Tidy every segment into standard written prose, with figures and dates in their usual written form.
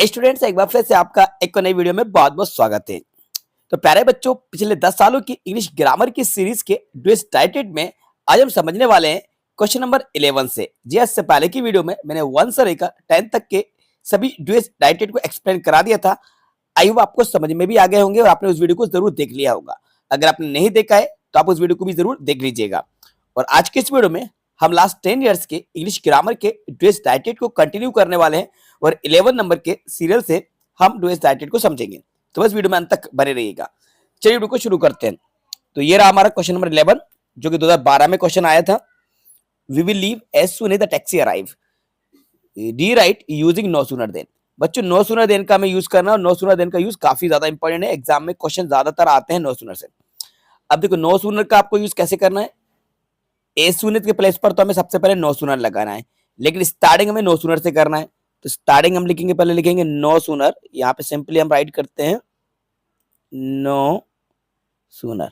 Students, एक बार फिर से आपका एक नई वीडियो में बहुत बहुत स्वागत है। तो प्यारे बच्चों, पिछले 10 सालों की इंग्लिश ग्रामर की सीरीज के डुएस टाइटेड में आज हम समझने वाले हैं क्वेश्चन नंबर 11 से। जी, इससे पहले की वीडियो में मैंने 1 से लेकर 10 तक के सभी डुएस टाइटेड को एक्सप्लेन करा दिया था। आई होप आपको समझ में भी आ गए होंगे और आपने उस वीडियो को जरूर देख लिया होगा। अगर आपने नहीं देखा है तो आप उस वीडियो को भी जरूर देख लीजिएगा। और आज के इस वीडियो में हम लास्ट 10 ईयर्स के इंग्लिश ग्रामर के डुएस टाइटेड को कंटिन्यू करने वाले हैं और 11 नंबर के सीरियल से हम डुएस टाइटेड को समझेंगे। तो बस वीडियो में अंत तक बने रहिएगा। चलिए वीडियो को शुरू करते हैं। तो ये रहा हमारा क्वेश्चन नंबर 11, जो कि 2012 में क्वेश्चन आया था। We will leave as soon as the taxi arrive, डी write using no sooner than. बच्चों, नो सूनर देन का हमें यूज करना, और नो सूनर देन का यूज काफी ज्यादा इंपॉर्टेंट है। एग्जाम में क्वेश्चन ज्यादातर आते हैं नो सूनर से। अब देखो, नो सूनर का आपको यूज कैसे करना है। एज सून एज के प्लेस पर तो हमें सबसे पहले नो सूनर लगाना है, लेकिन स्टार्टिंग हमें नो सूनर से करना है। तो स्टार्टिंग हम लिखेंगे, पहले लिखेंगे नो सूनर। यहाँ पे सिंपली हम राइट करते हैं नो सूनर।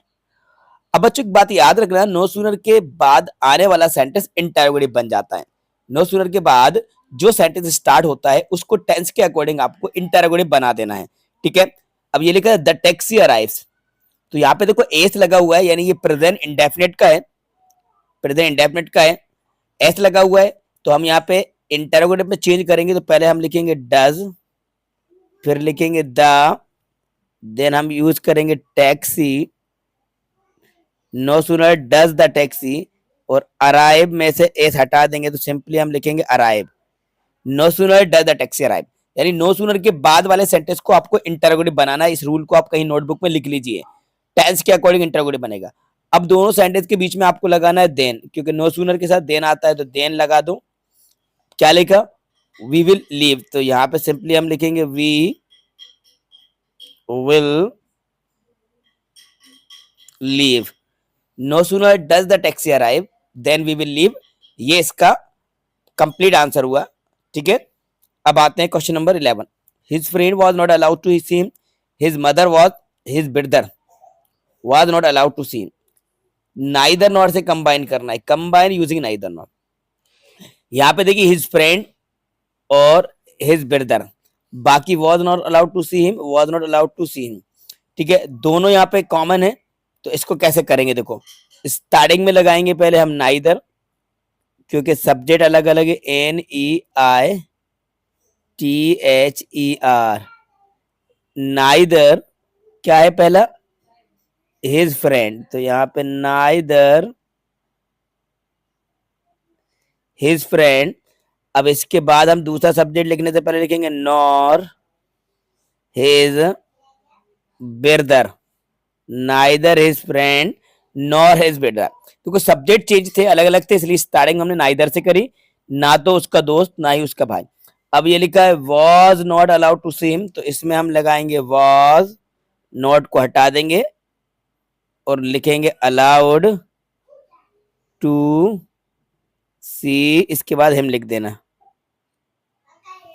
अब बच्चों एक बात याद रखना, नो सूनर के बाद आने वाला सेंटेंस इंटरोगेटिव बन जाता है। नो सूनर के बाद जो सेंटेंस स्टार्ट होता है उसको टेंस के अकॉर्डिंग आपको इंटरोगेटिव बना देना है। ठीक है, अब ये लिखा है द टैक्सी अराइव्स। तो यहाँ पे देखो एस लगा हुआ है, यानी ये प्रेजेंट इंडेफिनिट का है। प्रेजेंट इंडेफिनिट का है, एस लगा हुआ है। तो हम यहाँ पे इंटरोगेटिव में चेंज करेंगे। तो पहले हम लिखेंगे डज, फिर लिखेंगे द, देन हम यूज करेंगे taxi. No sooner does the taxi, और अराइव में से एस हटा देंगे तो सिंपली हम लिखेंगे arrive. No sooner does the taxi arrive, यानी नो सूनर के बाद वाले सेंटेंस को आपको इंटरोगेटिव बनाना है। इस रूल को आप कहीं नोटबुक में लिख लीजिए, टेंस के अकॉर्डिंग इंटरोगेटिव बनेगा। अब दोनों सेंटेंस के बीच में आपको लगाना है देन, क्योंकि नो सूनर के साथ देन आता है, तो देन लगा दो। क्या लिखा, वी विल लीव। तो यहाँ पे सिंपली हम लिखेंगे we will leave. No sooner does the taxi arrive than we will leave. ये इसका कंप्लीट आंसर हुआ। ठीक है, अब आते हैं question number 11। His friend was not allowed to see him, his mother was, his brother was not allowed to see him. Neither not से combine करना है, कंबाइन यूजिंग नाइदर नॉट। यहाँ पे देखिए हिज फ्रेंड और हिज ब्रदर, बाकी was not allowed to see him, was not allowed to see him. ठीक है, दोनों यहाँ पे कॉमन है। तो इसको कैसे करेंगे, देखो स्टार्टिंग में लगाएंगे पहले हम नाइदर, क्योंकि सब्जेक्ट अलग अलग है। NEITHER, नाइदर क्या है पहला, हिज फ्रेंड। तो यहाँ पे नाइदर हिज फ्रेंड। अब इसके बाद हम दूसरा सब्जेक्ट लिखने से पहले लिखेंगे nor his brother, neither his friend nor his brother. क्योंकि सब्जेक्ट चेंज थे, अलग अलग थे, इसलिए स्टार्टिंग हमने नाइदर से करी, ना तो उसका दोस्त ना ही उसका भाई। अब ये लिखा है was not allowed to see him, तो इसमें हम लगाएंगे वॉज, नॉट को हटा देंगे और लिखेंगे अलाउड टू सी, इसके बाद हिम लिख देना।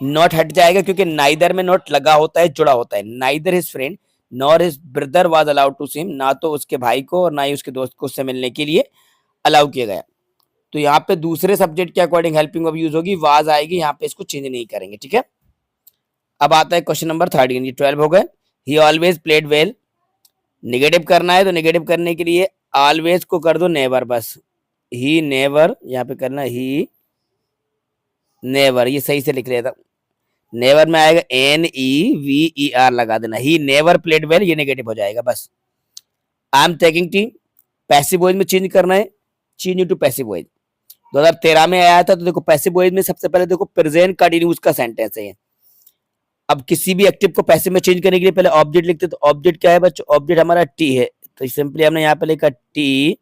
नॉट हट जाएगा क्योंकि नाइदर में नॉट लगा होता है, जुड़ा होता है। Neither his friend nor his brother was allowed to see him, ना तो उसके भाई को और ना ही उसके दोस्त को उससे मिलने के लिए अलाउ किया गया। तो यहाँ पे दूसरे सब्जेक्ट के अकॉर्डिंग हेल्पिंग ऑफ यूज होगी, वाज आएगी, यहाँ पे इसको चेंज नहीं करेंगे। ठीक है, अब आता है क्वेश्चन नंबर 13। ये 12 हो गए। ही ऑलवेज प्लेड वेल, निगेटिव करना है तो निगेटिव करने के लिए ऑलवेज को कर दो नेवर, बस ही नेवर यहाँ पे करना, ही नेवर। ये सही से लिख लेता, नेवर में आएगा NEVER लगा देना, ही नेवर प्लेड वेल, ये नेगेटिव हो जाएगा बस। I am taking tea, passive voice में चेंज करना है, चेंज इनटू पैसिव वॉइस। 2013 में आया था। तो देखो पैसिव वॉइस में सबसे पहले देखो प्रेजेंट कंटीन्यूअस का सेंटेंस है। अब किसी भी एक्टिव को पैसिव में चेंज करने के लिए पहले ऑब्जेक्ट लिखते, तो ऑब्जेक्ट क्या है बच्चों, ऑब्जेक्ट हमारा टी है। तो सिंपली हमने यहाँ पे लिखा टी,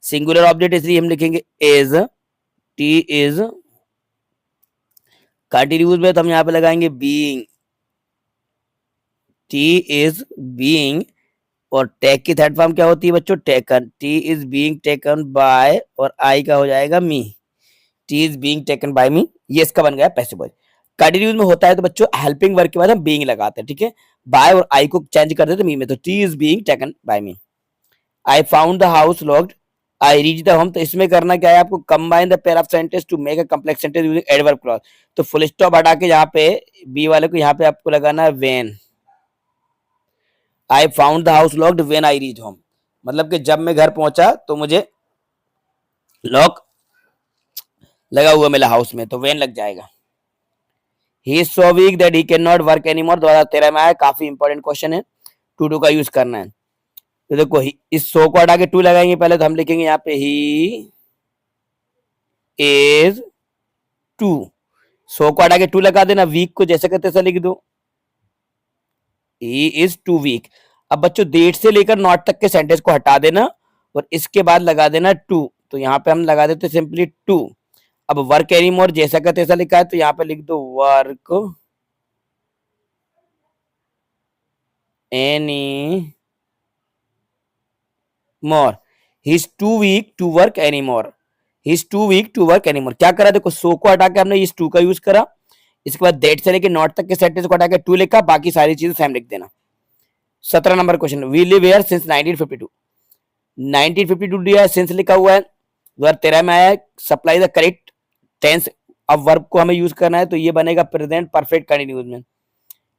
सिंगुलर ऑब्जेक्ट, इसलिए हम लिखेंगे इज, टी इज। कंटिन्यूअस में तो हम यहाँ पे लगाएंगे बीइंग, टी इज बीइंग। और टेक की थर्ड फॉर्म क्या होती है बच्चों, taken, tea is being taken by, और आई का हो जाएगा me, tea is being taken by me. ये इसका बन गया पैसिव वॉइस। कंटिन्यूअस में होता है तो बच्चों हेल्पिंग वर्क के बाद हम बीइंग लगाते हैं। ठीक है, बाय और आई को चेंज कर देते मी में, तो tea is being taken by me. I found the house locked, I reach the home, तो इसमें करना क्या है आपको, combine the pair of sentence to make a complex sentence using adverb clause. तो फुल स्टॉप हटा के यहाँ पे बी वाले को यहाँ पे आपको लगाना है when I found the house locked when I reach home, मतलब कि जब मैं घर पहुंचा तो मुझे लॉक लगा हुआ मिला हाउस में, तो व्हेन लग जाएगा। He is so weak that he can not work any मोर, 2013 में आया, काफी इंपॉर्टेंट क्वेश्चन है, टू डू का यूज करना है। तो देखो इस सो को हटा के टू लगाएंगे पहले, तो हम लिखेंगे यहाँ पे ही इज टू, सो को हटा के टू लगा देना, वीक को जैसे कहते तैसा लिख दो, ही इज टू वीक। अब बच्चों डेट से लेकर नॉट तक के सेंटेंस को हटा देना और इसके बाद लगा देना टू, तो यहाँ पे हम लगा देते सिंपली टू। अब वर्क एनी मोर जैसा का तैसा लिखा है, तो यहाँ पे लिख दो work any more, he is too weak to work any more, he is too weak to work any more. क्या करा, देखो सो को हटा के हमने इस टू का यूज करा, इसके बाद डेट से लेके नॉट तक के सेंटेंस को हटा के टू लिखा, बाकी सारी चीजें सेम लिख देना। 17 number question, we live here since 1952, 1952 दिया है, सिंस लिखा हुआ है, 2013 में आया है, सप्लाई द करेक्ट टेंस। अब वर्ब को हमें यूज करना है, तो ये बनेगा प्रेजेंट परफेक्ट कंटिन्यूस में।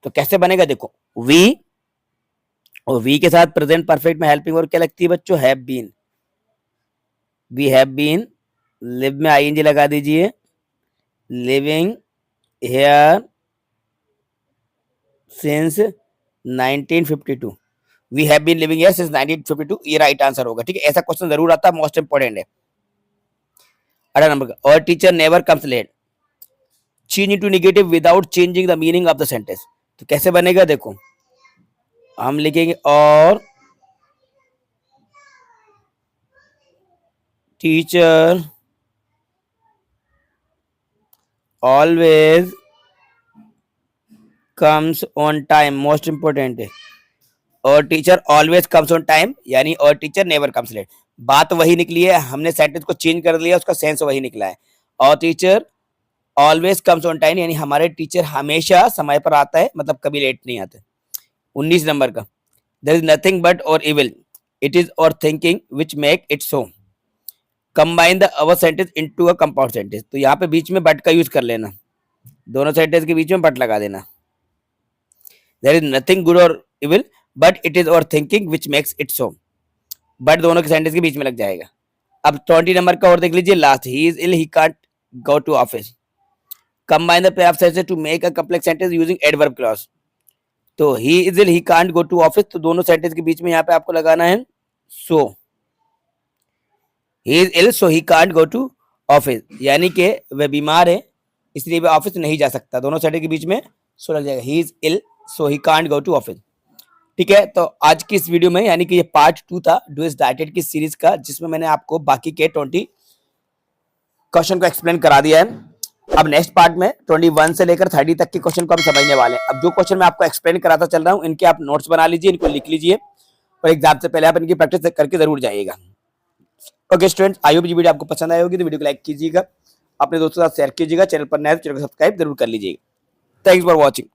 तो कैसे बनेगा, देखो वी और वी के साथ प्रेजेंट परफेक्ट में हेल्पिंग वर्ब क्या लगती है बच्चों, have been, we have been, live में आईएनजी लगा दीजिए, living here since 1952, we have been living here since 1952, ये राइट आंसर होगा। ठीक है, ऐसा क्वेश्चन जरूर आता है, मोस्ट इंपोर्टेंट है। 18 नंबर का, और teacher never comes late, change into negative without changing the meaning of the sentence. तो कैसे बनेगा, देखो हम लिखेंगे और teacher always comes on time, most important है, और teacher always comes on time, यानी और टीचर नेवर कम्स लेट। बात वही निकली है, हमने सेंटेंस को चेंज कर लिया, उसका सेंस वही निकला है। और teacher always comes on time, यानी हमारे टीचर हमेशा समय पर आता है, मतलब कभी लेट नहीं आते। 19 नंबर का, देयर इज नथिंग बट और इविल, इट इज और thinking which make it so, combine the our sentence into a compound sentence. तो यहाँ पे बीच में बट का यूज कर लेना, दोनों सेंटेंस के बीच में बट लगा देना। देयर इज नथिंग गुड और इविल बट इट इज और thinking which makes it so, but दोनों के सेंटेंस के बीच में लग जाएगा। अब 20 नंबर का और देख लीजिए, last, he is ill he can't go to office, combine the pair of sentence to make a complex sentence using adverb clause. तो he is ill he can't go to office, तो दोनों sentence के बीच में यहाँ पे आपको लगाना है so, he is ill so he can't go to office, यानी कि वह बीमार है इसलिए वह ऑफिस नहीं जा सकता, दोनों सेंटेंस के बीच में सो लग जाएगा, he is ill so he can't go to office. ठीक है, तो आज की इस वीडियो में, यानी कि ये पार्ट 2 था डू इज डाइटेड की सीरीज का, जिसमें मैंने आपको बाकी के 20 क्वेश्चन को एक्सप्लेन करा दिया है। अब नेक्स्ट पार्ट में 21 से लेकर 30 तक के क्वेश्चन को हम समझने वाले हैं। अब जो क्वेश्चन मैं आपको एक्सप्लेन कराता चल रहा हूँ, इनके आप नोट्स बना लीजिए, इनको लिख लीजिए और एग्जाम से पहले आप इनकी प्रैक्टिस करके जरूर जाइएगा। ओके स्टूडेंट्स, आई होप ये वीडियो आपको पसंद आई होगी, तो वीडियो को लाइक कीजिएगा, अपने दोस्तों के साथ शेयर कीजिएगा, चैनल पर नए तो चैनल को सब्सक्राइब जरूर कर लीजिएगा। Thanks for watching.